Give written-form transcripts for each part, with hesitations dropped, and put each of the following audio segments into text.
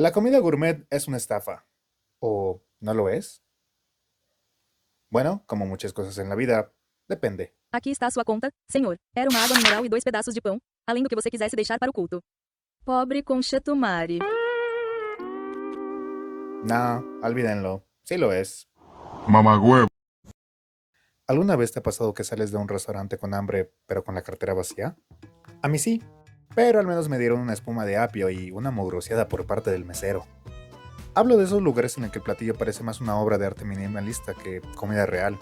La comida gourmet es una estafa. ¿O no lo es? Bueno, como muchas cosas en la vida, depende. Aqui está a sua conta, senhor. Era uma água mineral e 2 pedaços de pão, além do que você quisesse deixar para o culto. Pobre conchetumare. Nah, olvídenlo. Sí lo es. Mamagüevo. ¿Alguna vez te ha pasado que sales de un restaurante con hambre, pero con la cartera vacía? A mí sí, pero al menos me dieron una espuma de apio y una mugroseada por parte del mesero. Hablo de esos lugares en el que el platillo parece más una obra de arte minimalista que comida real.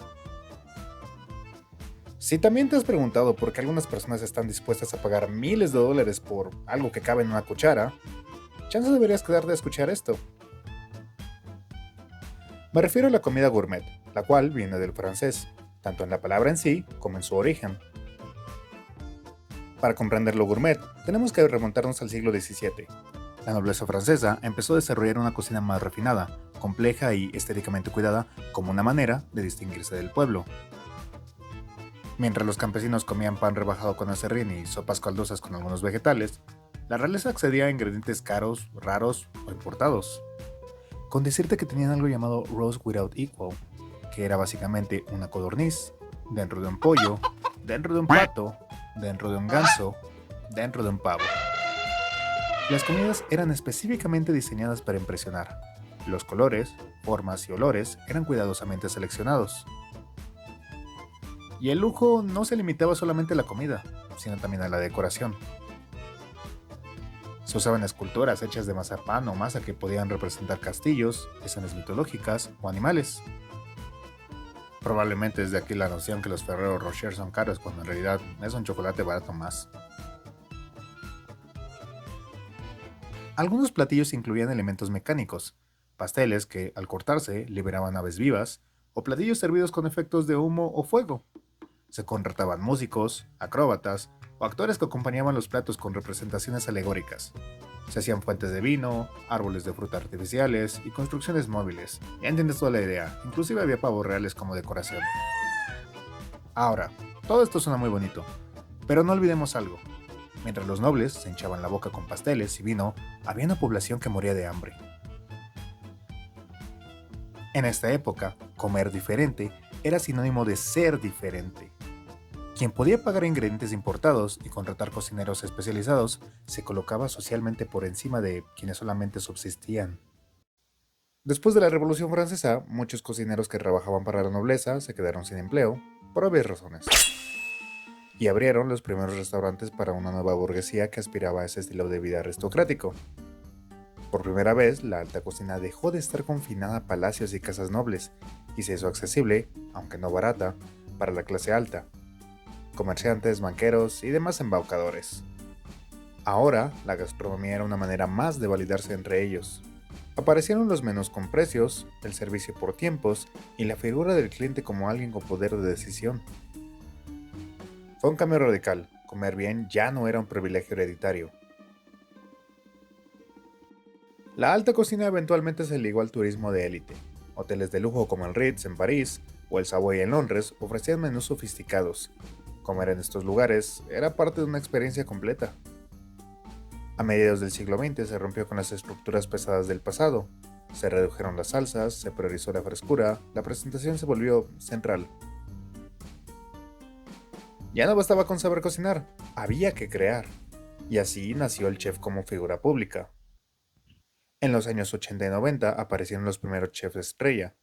Si también te has preguntado por qué algunas personas están dispuestas a pagar miles de dólares por algo que cabe en una cuchara, chance deberías quedarte a escuchar esto. Me refiero a la comida gourmet, la cual viene del francés, tanto en la palabra en sí como en su origen. Para comprender lo gourmet, tenemos que remontarnos al siglo XVII. La nobleza francesa empezó a desarrollar una cocina más refinada, compleja y estéticamente cuidada como una manera de distinguirse del pueblo. Mientras los campesinos comían pan rebajado con aserrín y sopas caldosas con algunos vegetales, la realeza accedía a ingredientes caros, raros o importados. Con decirte que tenían algo llamado roast without equal, que era básicamente una codorniz, dentro de un pollo, dentro de un pato, dentro de un ganso, dentro de un pavo. Las comidas eran específicamente diseñadas para impresionar. Los colores, formas y olores eran cuidadosamente seleccionados. Y el lujo no se limitaba solamente a la comida, sino también a la decoración. Se usaban esculturas hechas de mazapán o masa que podían representar castillos, escenas mitológicas o animales. Probablemente desde aquí la noción que los Ferrero Rocher son caros cuando en realidad es un chocolate barato más. Algunos platillos incluían elementos mecánicos, pasteles que al cortarse liberaban aves vivas, o platillos servidos con efectos de humo o fuego. Se contrataban músicos, acróbatas o actores que acompañaban los platos con representaciones alegóricas. Se hacían fuentes de vino, árboles de fruta artificiales y construcciones móviles. Ya entiendes toda la idea, inclusive había pavos reales como decoración. Ahora, todo esto suena muy bonito, pero no olvidemos algo. Mientras los nobles se hinchaban la boca con pasteles y vino, había una población que moría de hambre. En esta época, comer diferente era sinónimo de ser diferente. Quien podía pagar ingredientes importados y contratar cocineros especializados se colocaba socialmente por encima de quienes solamente subsistían. Después de la Revolución Francesa, muchos cocineros que trabajaban para la nobleza se quedaron sin empleo, por obvias razones, y abrieron los primeros restaurantes para una nueva burguesía que aspiraba a ese estilo de vida aristocrático. Por primera vez, la alta cocina dejó de estar confinada a palacios y casas nobles y se hizo accesible, aunque no barata, para la clase alta, comerciantes, banqueros y demás embaucadores. Ahora, la gastronomía era una manera más de validarse entre ellos. Aparecieron los menús con precios, el servicio por tiempos y la figura del cliente como alguien con poder de decisión. Fue un cambio radical. Comer bien ya no era un privilegio hereditario. La alta cocina eventualmente se ligó al turismo de élite. Hoteles de lujo como el Ritz en París o el Savoy en Londres ofrecían menús sofisticados. Comer en estos lugares era parte de una experiencia completa. A mediados del siglo XX se rompió con las estructuras pesadas del pasado. Se redujeron las salsas, se priorizó la frescura, la presentación se volvió central. Ya no bastaba con saber cocinar, había que crear. Y así nació el chef como figura pública. En los años 80 y 90 aparecieron los primeros chefs estrella.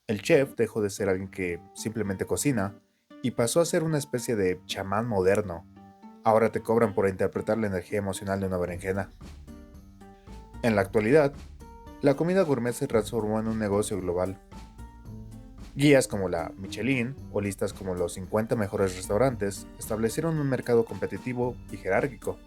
El chef dejó de ser alguien que simplemente cocina y pasó a ser una especie de chamán moderno. Ahora te cobran por interpretar la energía emocional de una berenjena. En la actualidad, la comida gourmet se transformó en un negocio global. Guías como la Michelin o listas como los 50 mejores restaurantes establecieron un mercado competitivo y jerárquico.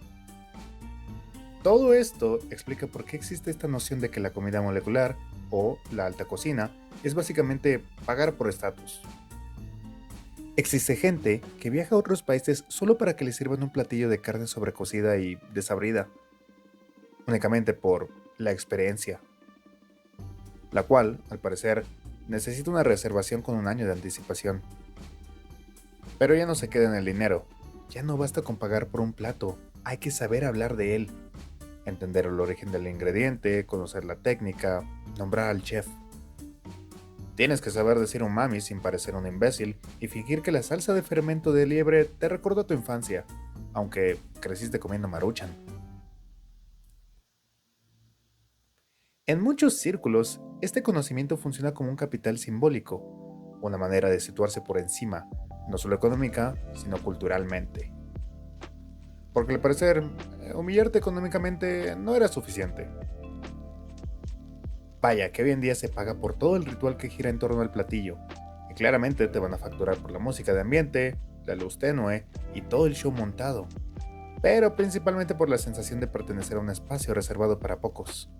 Todo esto explica por qué existe esta noción de que la comida molecular, o la alta cocina, es básicamente pagar por estatus. Existe gente que viaja a otros países solo para que le sirvan un platillo de carne sobrecocida y desabrida, únicamente por la experiencia, la cual, al parecer, necesita una reservación con un año de anticipación. Pero ya no se queda en el dinero, ya no basta con pagar por un plato, hay que saber hablar de él. entender el origen del ingrediente, conocer la técnica, nombrar al chef. Tienes que saber decir umami sin parecer un imbécil y fingir que la salsa de fermento de liebre te recordó a tu infancia, aunque creciste comiendo Maruchan. En muchos círculos, este conocimiento funciona como un capital simbólico, una manera de situarse por encima, no solo económica, sino culturalmente. Porque al parecer, humillarte económicamente no era suficiente. Vaya, que hoy en día se paga por todo el ritual que gira en torno al platillo, y claramente te van a facturar por la música de ambiente, la luz tenue y todo el show montado, pero principalmente por la sensación de pertenecer a un espacio reservado para pocos.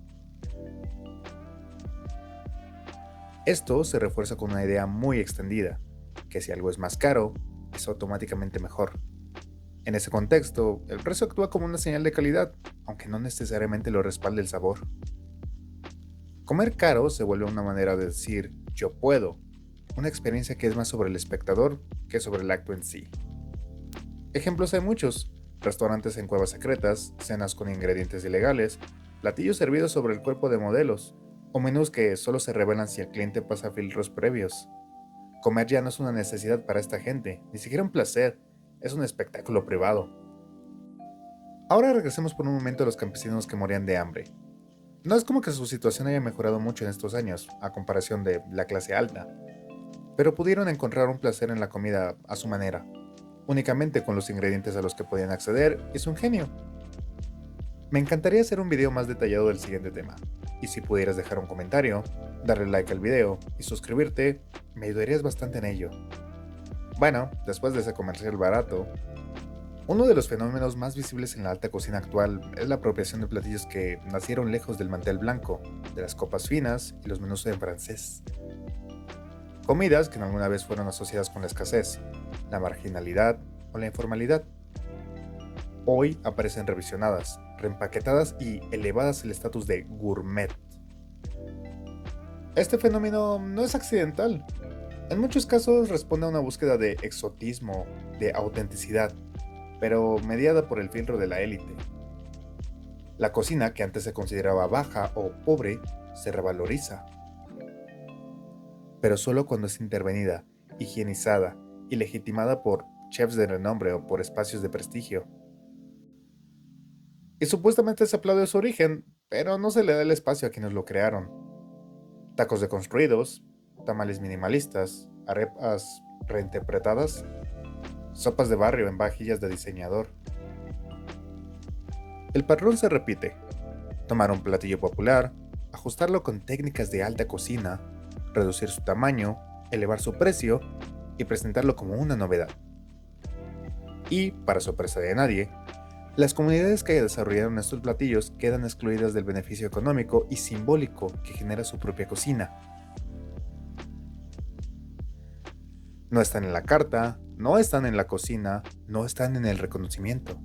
Esto se refuerza con una idea muy extendida, que si algo es más caro, es automáticamente mejor. En ese contexto, el precio actúa como una señal de calidad, aunque no necesariamente lo respalde el sabor. Comer caro se vuelve una manera de decir yo puedo, una experiencia que es más sobre el espectador que sobre el acto en sí. Ejemplos hay muchos: restaurantes en cuevas secretas, cenas con ingredientes ilegales, platillos servidos sobre el cuerpo de modelos, o menús que solo se revelan si el cliente pasa filtros previos. Comer ya no es una necesidad para esta gente, ni siquiera un placer, es un espectáculo privado. Ahora regresemos por un momento a los campesinos que morían de hambre. No es como que su situación haya mejorado mucho en estos años, a comparación de la clase alta, pero pudieron encontrar un placer en la comida a su manera, únicamente con los ingredientes a los que podían acceder, y es un genio. Me encantaría hacer un video más detallado del siguiente tema, y si pudieras dejar un comentario, darle like al video y suscribirte, me ayudarías bastante en ello. Bueno, después de ese comercial barato, uno de los fenómenos más visibles en la alta cocina actual es la apropiación de platillos que nacieron lejos del mantel blanco, de las copas finas y los menús en francés. Comidas que alguna vez fueron asociadas con la escasez, la marginalidad o la informalidad. Hoy aparecen revisionadas, reempaquetadas y elevadas al estatus de gourmet. Este fenómeno no es accidental. En muchos casos responde a una búsqueda de exotismo, de autenticidad, pero mediada por el filtro de la élite. La cocina, que antes se consideraba baja o pobre, se revaloriza, pero solo cuando es intervenida, higienizada y legitimada por chefs de renombre o por espacios de prestigio. Y supuestamente se aplaude su origen, pero no se le da el espacio a quienes lo crearon. Tacos deconstruidos, tamales minimalistas, arepas reinterpretadas, sopas de barrio en vajillas de diseñador. El patrón se repite: tomar un platillo popular, ajustarlo con técnicas de alta cocina, reducir su tamaño, elevar su precio y presentarlo como una novedad. Y, para sorpresa de nadie, las comunidades que desarrollaron estos platillos quedan excluidas del beneficio económico y simbólico que genera su propia cocina. No están en la carta, no están en la cocina, no están en el reconocimiento.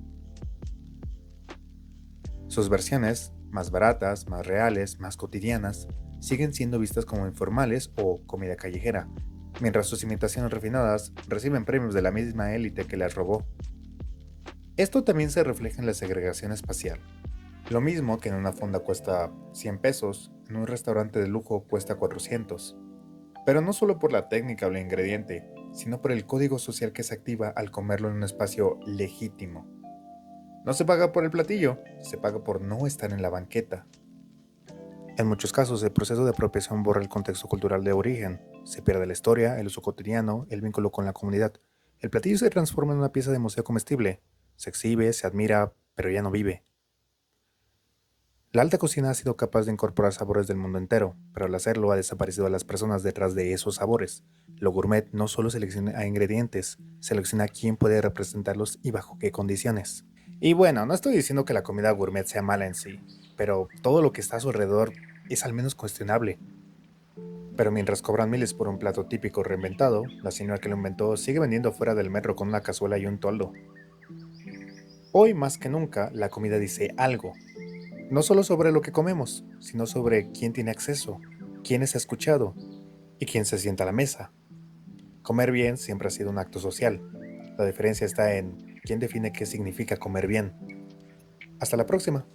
Sus versiones, más baratas, más reales, más cotidianas, siguen siendo vistas como informales o comida callejera, mientras sus imitaciones refinadas reciben premios de la misma élite que las robó. Esto también se refleja en la segregación espacial. Lo mismo que en una fonda cuesta 100 pesos, en un restaurante de lujo cuesta 400. Pero no solo por la técnica o el ingrediente, sino por el código social que se activa al comerlo en un espacio legítimo. No se paga por el platillo, se paga por no estar en la banqueta. En muchos casos, el proceso de apropiación borra el contexto cultural de origen. Se pierde la historia, el uso cotidiano, el vínculo con la comunidad. El platillo se transforma en una pieza de museo comestible. Se exhibe, se admira, pero ya no vive. La alta cocina ha sido capaz de incorporar sabores del mundo entero, pero al hacerlo ha desaparecido a las personas detrás de esos sabores. Lo gourmet no solo selecciona a ingredientes, selecciona a quién puede representarlos y bajo qué condiciones. Y bueno, no estoy diciendo que la comida gourmet sea mala en sí, pero todo lo que está a su alrededor es al menos cuestionable. Pero mientras cobran miles por un plato típico reinventado, la señora que lo inventó sigue vendiendo fuera del metro con una cazuela y un toldo. Hoy más que nunca, la comida dice algo. No solo sobre lo que comemos, sino sobre quién tiene acceso, quién es escuchado y quién se sienta a la mesa. Comer bien siempre ha sido un acto social. La diferencia está en quién define qué significa comer bien. Hasta la próxima.